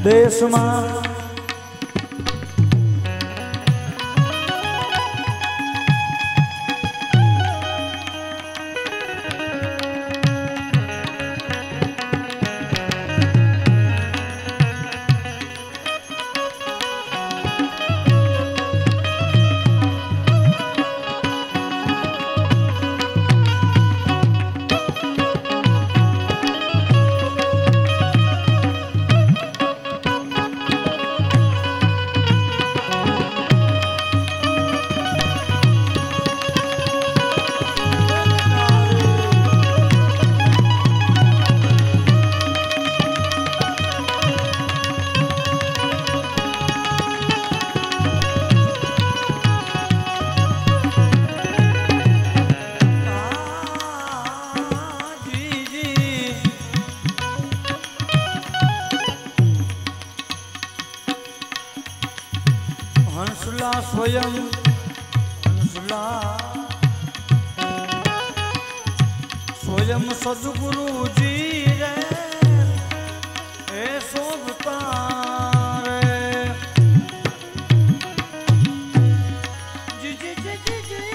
દેશમાં હંસલા સ્વયં હંસલા સ્વયં સદગુરુજી રે એ શોભતા રે જી જી જી જી જી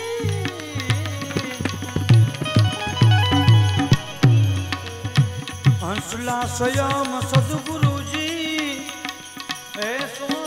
હંસલા સ્વયં સદગુરુજી એ શોભતા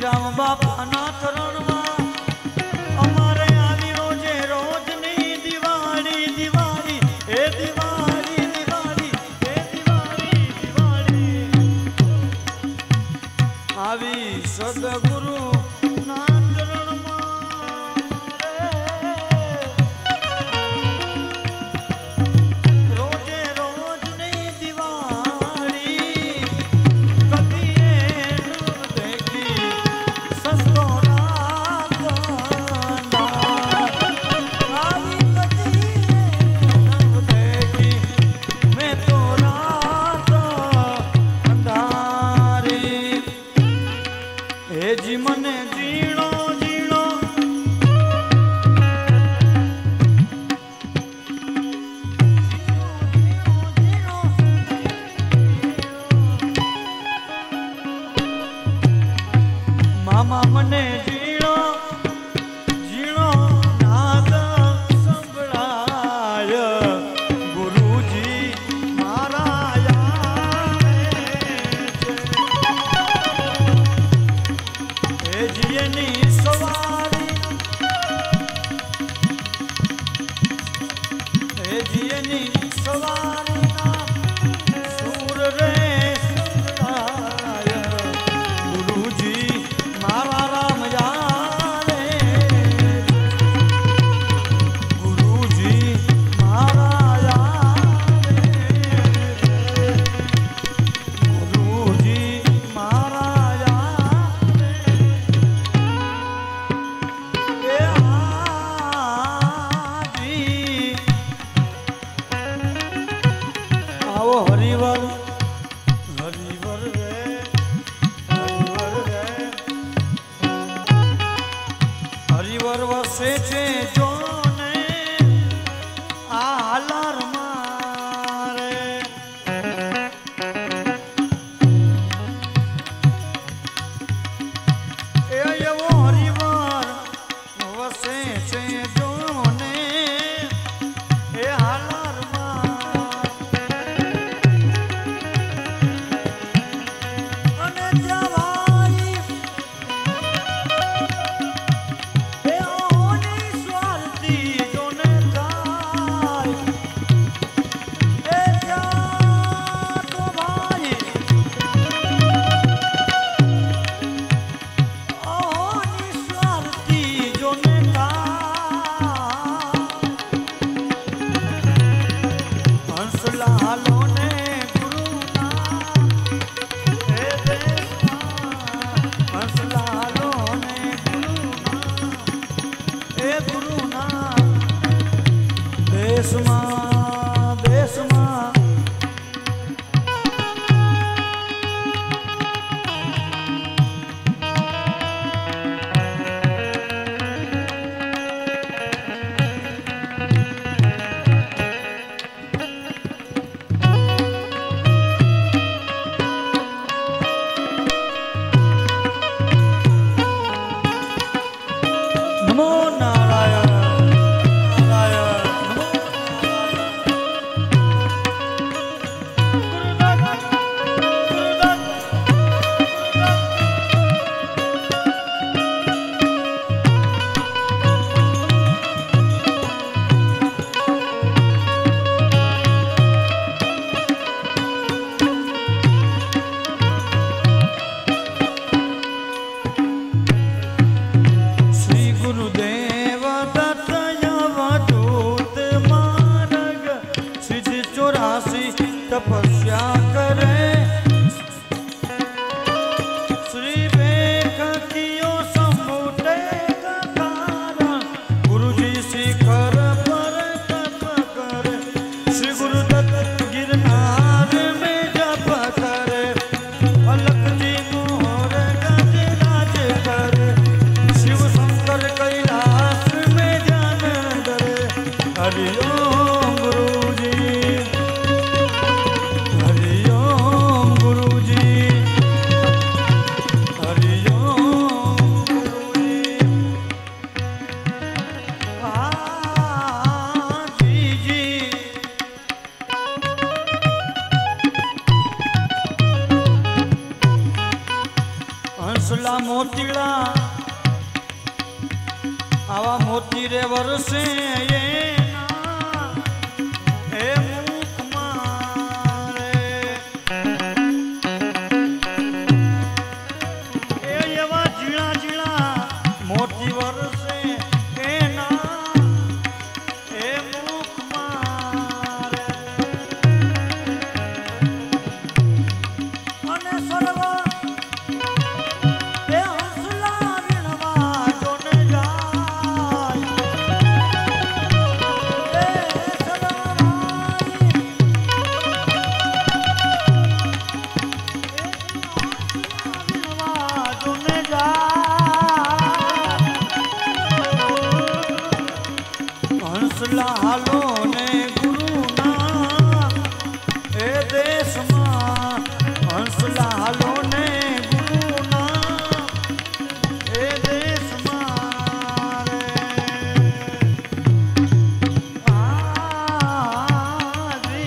રામ બાપાના ચરણમાં અમારે આવી રોજે રોજની દિવાળી દિવાળી એ દિવાળી દિવાળી એ દિવાળી દિવાળી આવી સદગુરુ ના ચરણમાં રોજે રોજની દિવાળી મને જીણો જીણો મામા મને જીણો જીણો નાદ સંભળાય ગુરુજી મારા જીની સવારી જીની સવારી સુર રે સુરાય ગુરુજી हरिओम गुरुजी, हरिओम गुरुजी, हरिओम गुरुजी। जी जी हंसला मोतीड़ा आवा मोती रे वरसे ये ना ए मुख मारे ए एवा जीणा जीणा मोती वरसे ए ना ए मुख मारे अने सरवा ए हंसला वीणवा जोने जाय ए सदाई वीणवा जोने जाय हंसला हालो ने गुरु ना ए देश मां हंसला हालो ने गुरु ना ए देश मारे आजी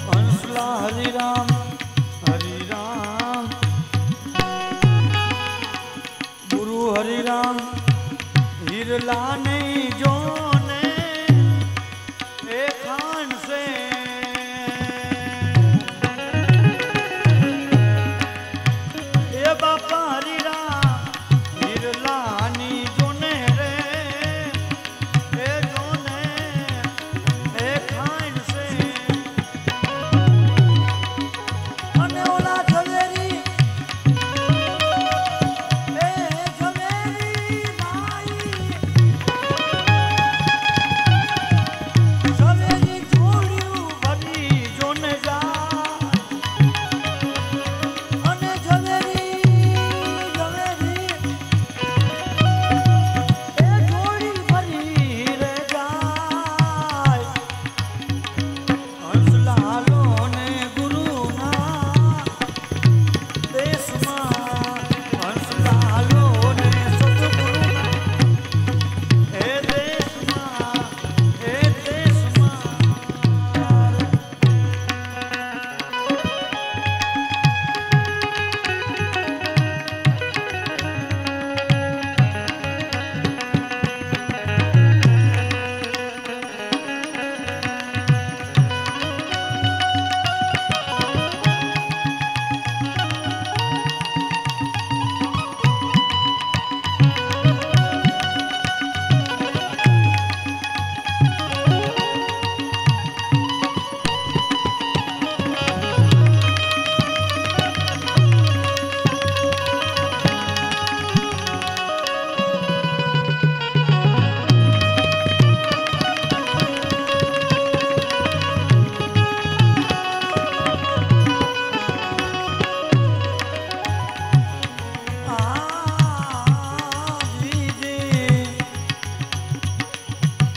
हंसला हरि राम गुरु हरि राम हिरला नहीं जोने ए खान से ए बापा हरि राम हिरलानी जोने रे ए जोने ए खान से अने ओला झवेरी ए झवेरी माई झवेरी छोड़्યું ભરી જોને જા અને ઝવેરી ઝવેરી એ થોડી ભરી રે જાય હંસલા હાલો ને ગુરુના દેશમાં હંસલા હાલો ને સદગુરુના એ દેશમાં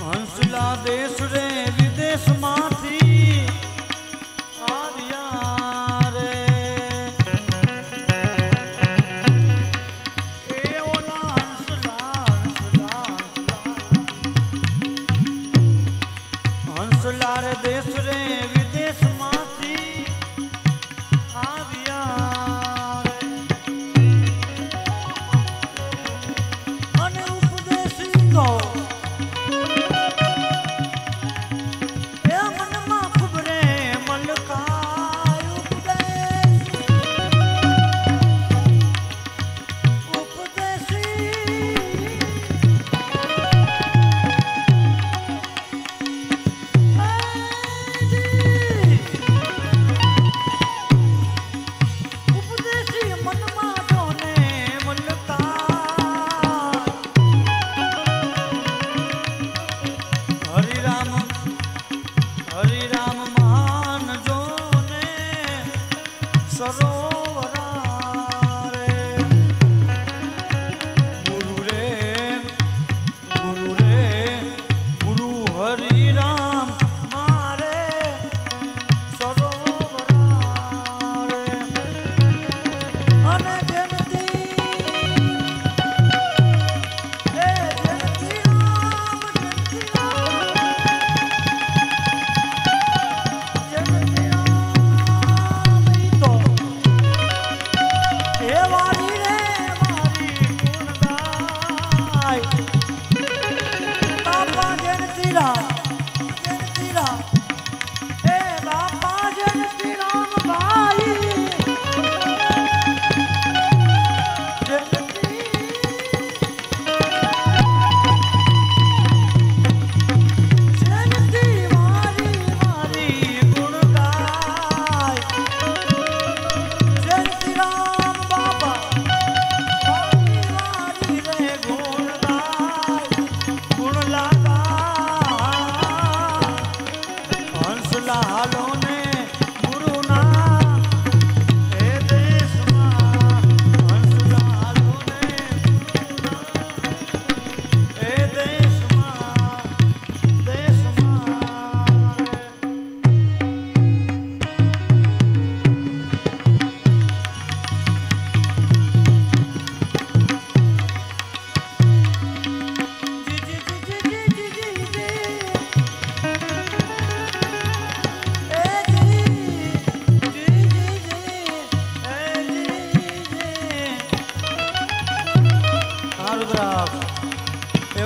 હંસલા દેશ રે વિદેશ માંથી આવ્યા રે એ ઓલા હંસલા હંસલા રે દેશ રે વિદેશ માંથી આવ્યા રે અને ઉપદેશ કહો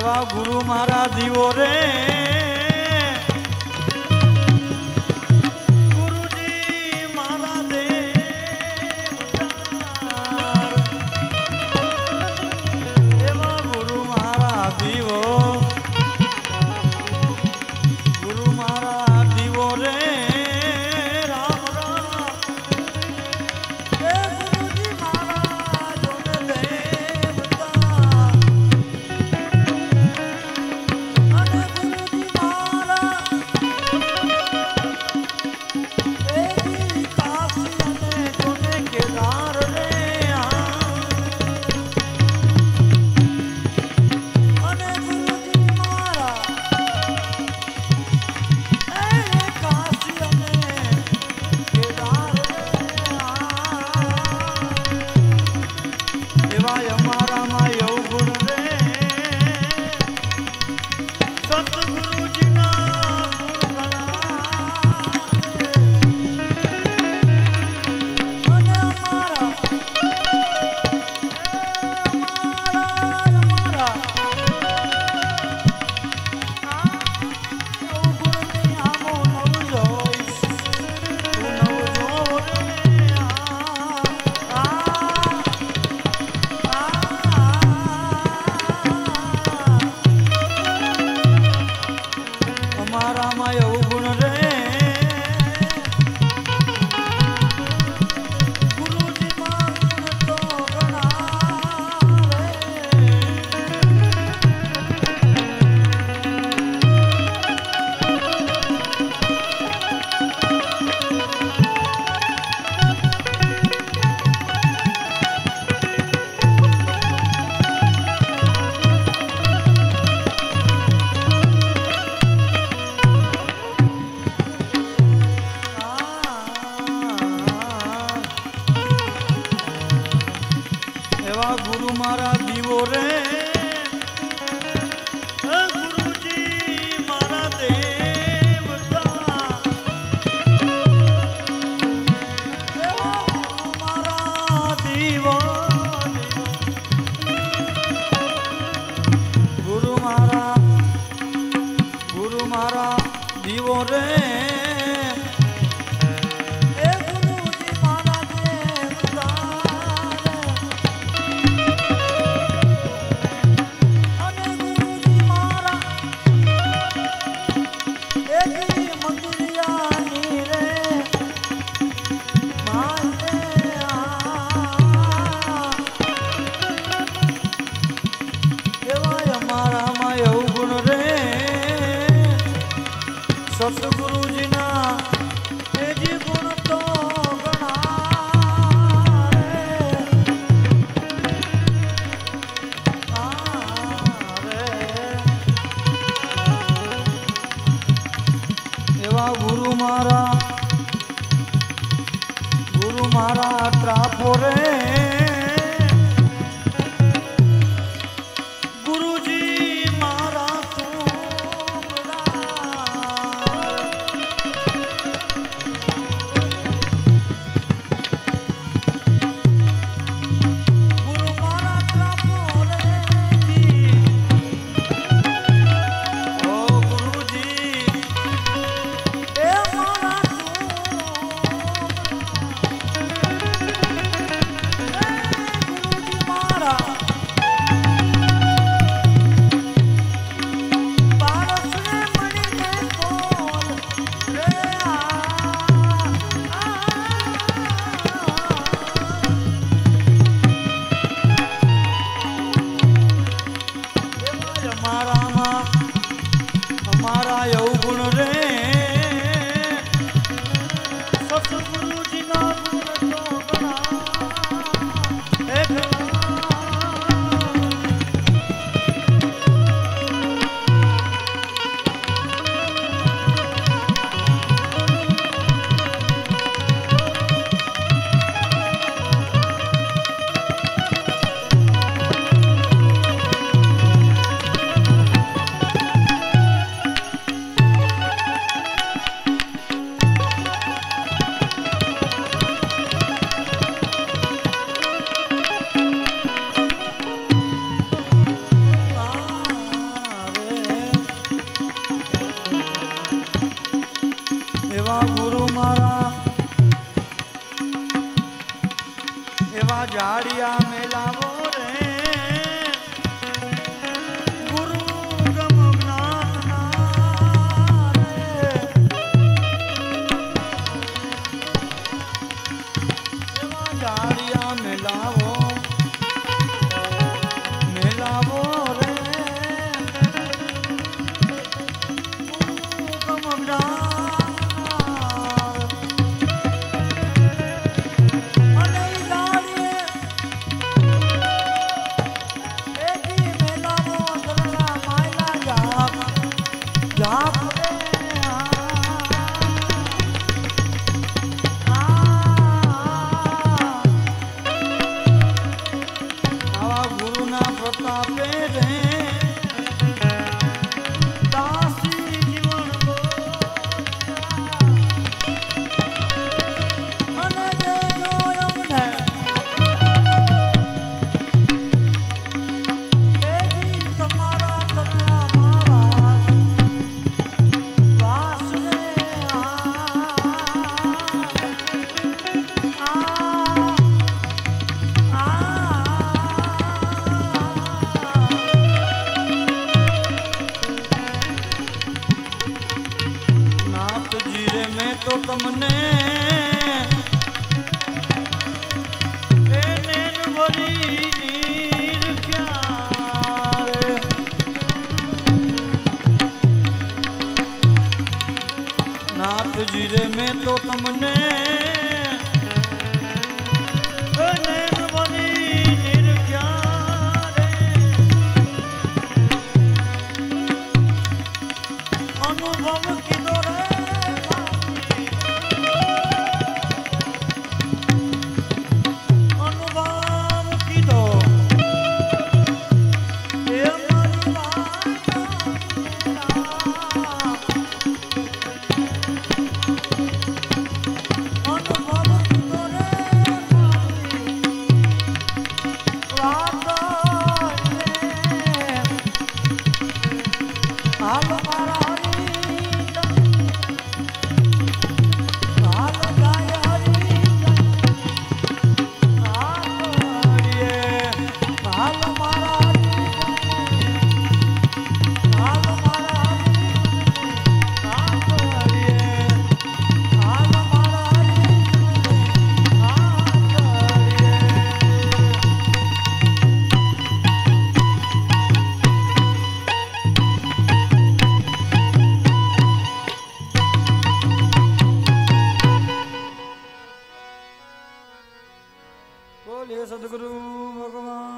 એવા ગુરુ મારા દીવો રે ગુરુજી મારા દેવતાર એવા ગુરુ મારા દીવો ગુરુ મારા દીવો રે રામ રામ એ ગુરુજી મારા જોને દેવતા અને ગુરુજી મારા એ કાશી અને જોને કેદાર રે અને ગુરુજી મારા ગુરુ મારા દીવો રે ગુરુજી મારા દેવતા ગુરુ મારા દીવો ગુરુ મારા દીવો રે સતગુરુજીના એજી ગુણ તો ઘણા રે એવા ગુરુ મારા ત્રાપો રે ગુરુજી મારા અમારા અવગુણ રે સતગુરુજીના ગુણ તો ઘણા झाड़िया में लावो रे गुरु गम ज्ञान रे झाड़िया में लावो रे गुरु गम ज्ञान तो तमने नैन भरी नीर प्यारे नाथ जीरे में तो तमने नैन भरी नीर प्यारे अनुभव की दौरे सदगुरु भगवान